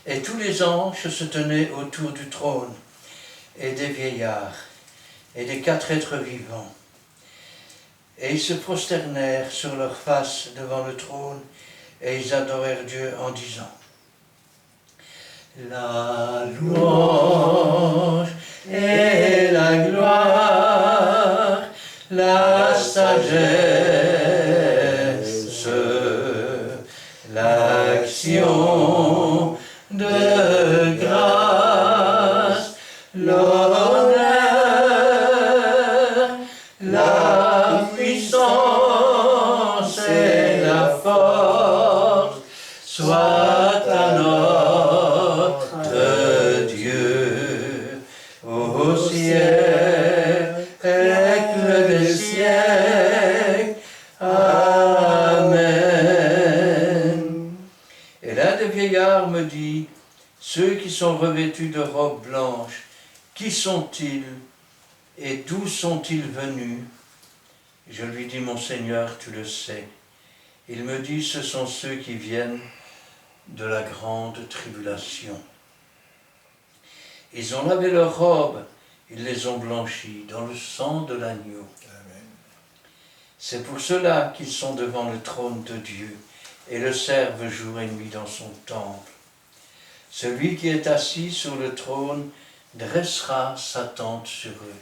Et tous les anges se tenaient autour du trône, et des vieillards, et des 4 êtres vivants. Et ils se prosternèrent sur leurs faces devant le trône, et ils adorèrent Dieu en disant: La louange et la gloire, la sagesse, l'action de grâce, l'honneur, la puissance et la force soit à notre Dieu au siècle des siècles. Amen. Et l'un des vieillards me dit: ceux qui sont revêtus de robes blanches, qui sont-ils et d'où sont-ils venus? Je lui dis: mon Seigneur, tu le sais. Il me dit: ce sont ceux qui viennent de la grande tribulation. Ils ont lavé leurs robes, ils les ont blanchies dans le sang de l'agneau. C'est pour cela qu'ils sont devant le trône de Dieu et le servent jour et nuit dans son temple. Celui qui est assis sur le trône dressera sa tente sur eux.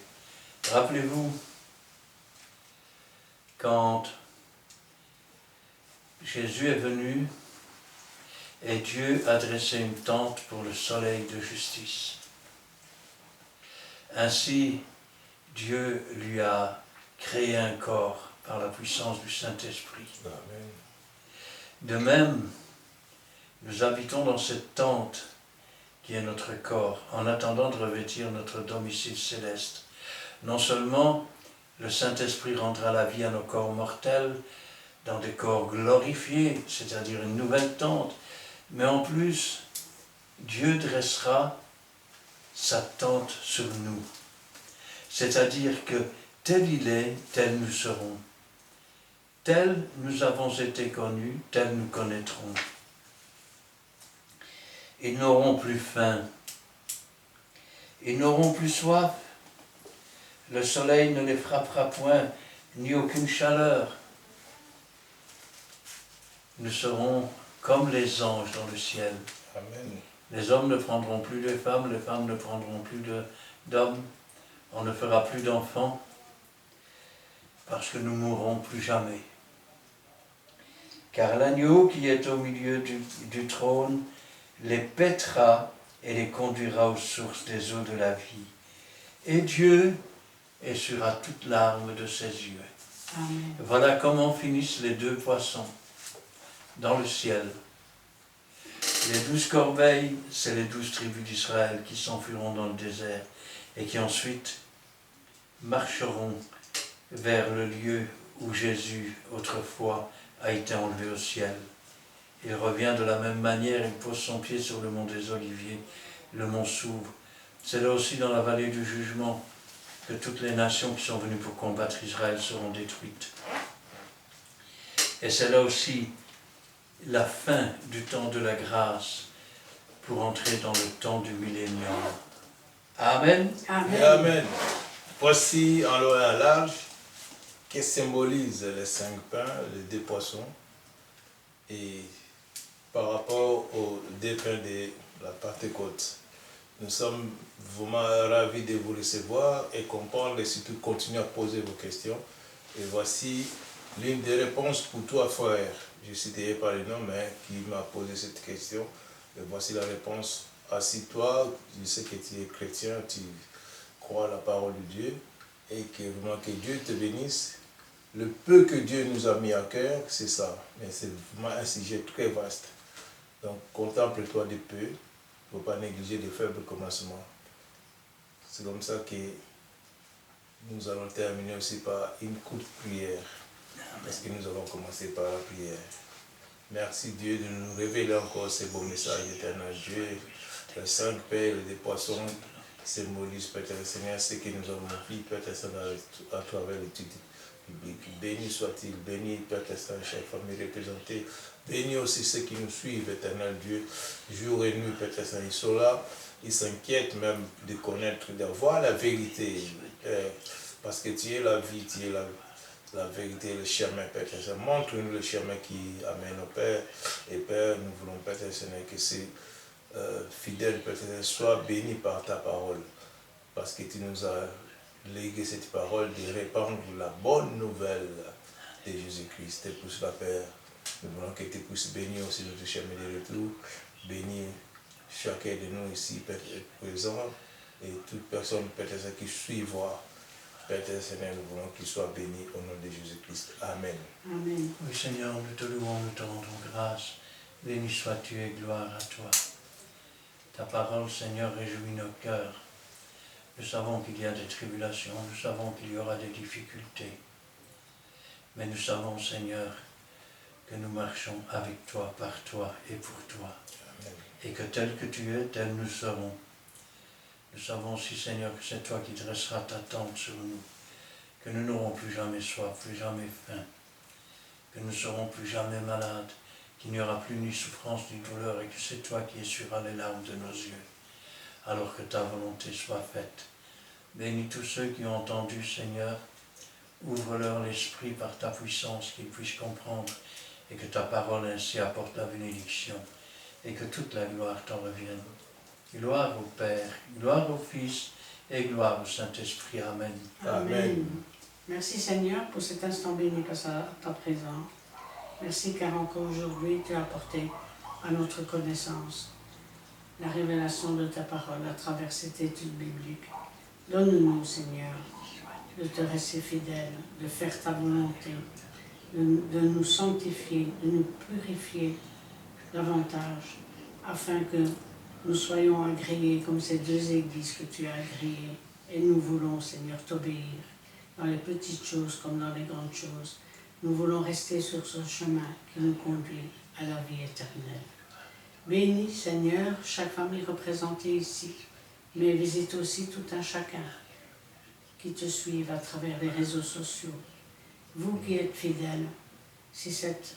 Rappelez-vous, quand Jésus est venu et Dieu a dressé une tente pour le soleil de justice. Ainsi, Dieu lui a créé un corps par la puissance du Saint-Esprit. Amen. De même, nous habitons dans cette tente qui est notre corps, en attendant de revêtir notre domicile céleste. Non seulement le Saint-Esprit rendra la vie à nos corps mortels, dans des corps glorifiés, c'est-à-dire une nouvelle tente, mais en plus, Dieu dressera sa tente sur nous. C'est-à-dire que tel il est, tel nous serons. Tel nous avons été connus, tel nous connaîtrons. Ils n'auront plus faim, ils n'auront plus soif, le soleil ne les frappera point, ni aucune chaleur. Nous serons comme les anges dans le ciel. Amen. Les hommes ne prendront plus de femmes, les femmes ne prendront plus d'hommes, on ne fera plus d'enfants, parce que nous mourrons plus jamais. Car l'agneau qui est au milieu du trône les paîtra et les conduira aux sources des eaux de la vie. Et Dieu essuiera toute larme de ses yeux. Amen. Voilà comment finissent les 2 poissons dans le ciel. Les 12 corbeilles, c'est les 12 tribus d'Israël qui s'enfuiront dans le désert et qui ensuite marcheront vers le lieu où Jésus, autrefois, a été enlevé au ciel. Il revient de la même manière, il pose son pied sur le mont des Oliviers, le mont s'ouvre. C'est là aussi dans la vallée du jugement que toutes les nations qui sont venues pour combattre Israël seront détruites. Et c'est là aussi la fin du temps de la grâce pour entrer dans le temps du millénium. Amen. Amen. Amen. Voici en long et en large qui symbolise les 5 pains, les 2 poissons, et par rapport aux 2 pains de la Pentecôte. Nous sommes vraiment ravis de vous recevoir et comprendre et surtout continuer à poser vos questions. Et voici l'une des réponses pour toi, frère. Je ne citerai pas le nom, mais qui m'a posé cette question. Et voici la réponse. Assis-toi, je sais que tu es chrétien, tu crois à la parole de Dieu et que vraiment que Dieu te bénisse. Le peu que Dieu nous a mis à cœur, c'est ça. Mais c'est vraiment un sujet très vaste. Donc, contemple-toi de peu. Il ne faut pas négliger les faibles commencements. C'est comme ça que nous allons terminer aussi par une courte prière. Parce que nous allons commencer par la prière. Merci Dieu de nous révéler encore ces beaux messages éternels. Dieu, les 5 pains, les 2 poissons symbolisent, Père Seigneur, ce que nous avons vu, Père Seigneur, à travers l'étude biblique. Béni soit-il, béni Père Saint, chaque famille représentée. Béni aussi ceux qui nous suivent, éternel Dieu, jour et nuit, Père Saint. Ils sont là, ils s'inquiètent même de connaître, d'avoir la vérité. Parce que tu es la vie, tu es la vérité, le chemin, Père Saint. Montre-nous le chemin qui amène au Père. Et Père, nous voulons, Père Saint, que ces fidèles, Père Saint, soient bénis par ta parole. Parce que tu nous as légué cette parole de répandre la bonne nouvelle de Jésus-Christ. Et pour cela, Père, nous voulons que tu puisses bénir aussi notre chemin de retour, bénir chacun de nous ici présent et toute personne peut-être qui suivra. Père Seigneur, nous voulons qu'il soit béni au nom de Jésus-Christ. Amen. Amen. Oui Seigneur, nous te louons, nous te rendons grâce. Béni sois-tu et gloire à toi. Ta parole, Seigneur, réjouit nos cœurs. Nous savons qu'il y a des tribulations, nous savons qu'il y aura des difficultés. Mais nous savons, Seigneur, que nous marchons avec toi, par toi et pour toi. Amen. Et que tel que tu es, tel nous serons. Nous savons aussi, Seigneur, que c'est toi qui dresseras ta tente sur nous, que nous n'aurons plus jamais soif, plus jamais faim, que nous ne serons plus jamais malades, qu'il n'y aura plus ni souffrance ni douleur, et que c'est toi qui essuieras les larmes de nos yeux, alors que ta volonté soit faite. Bénis tous ceux qui ont entendu, Seigneur, ouvre-leur l'esprit par ta puissance, qu'ils puissent comprendre, et que ta parole ainsi apporte la bénédiction, et que toute la gloire t'en revienne. Gloire au Père, gloire au Fils et gloire au Saint-Esprit. Amen. Amen. Merci Seigneur pour cet instant béni par ta présence. Merci car encore aujourd'hui tu as apporté à notre connaissance la révélation de ta parole à travers cette étude biblique. Donne-nous Seigneur de te rester fidèle, de faire ta volonté, de nous sanctifier, de nous purifier davantage afin que nous soyons agréés comme ces deux églises que tu as agréées. Et nous voulons, Seigneur, t'obéir dans les petites choses comme dans les grandes choses. Nous voulons rester sur ce chemin qui nous conduit à la vie éternelle. Bénis, Seigneur, chaque famille représentée ici, mais visite aussi tout un chacun qui te suivent à travers les réseaux sociaux. Vous qui êtes fidèles, si cette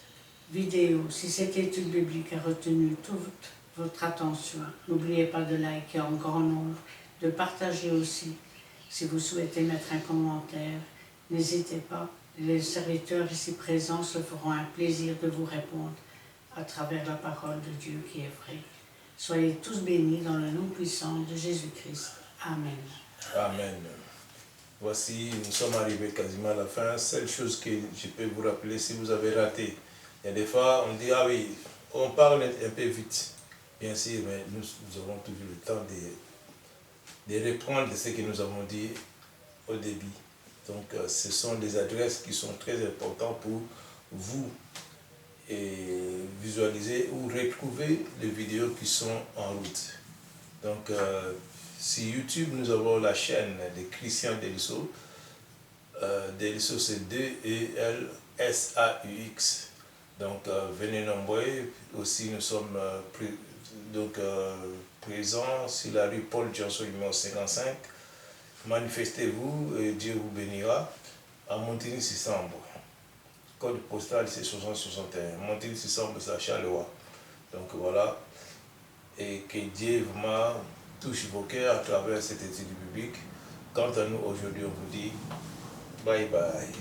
vidéo, si cette étude biblique a retenu toute votre attention, n'oubliez pas de liker en grand nombre, de partager aussi. Si vous souhaitez mettre un commentaire, n'hésitez pas. Les serviteurs ici présents se feront un plaisir de vous répondre à travers la parole de Dieu qui est vraie. Soyez tous bénis dans le nom puissant de Jésus-Christ. Amen. Amen. Voici, nous sommes arrivés quasiment à la fin. Seule chose que je peux vous rappeler, si vous avez raté, il y a des fois, on dit, ah oui, on parle un peu vite. Bien sûr, mais nous aurons toujours le temps de reprendre ce que nous avons dit au début. Donc, ce sont des adresses qui sont très importantes pour vous et visualiser ou retrouver les vidéos qui sont en route. Donc, sur YouTube, nous avons la chaîne de Christian Delissaux. Delissaux, c'est D-E-L-S-A-U-X. Donc, venez nombreux. Aussi, nous sommes présents sur la rue Paul Johnson, numéro 55. Manifestez-vous et Dieu vous bénira. À Montigny-Sissambre. Code postal, c'est 6061. Montigny-Sissambre, c'est à Charleroi. Donc, voilà. Et que Dieu vraiment touche vos cœurs à travers cette étude biblique. Quant à nous, aujourd'hui, on vous dit bye bye.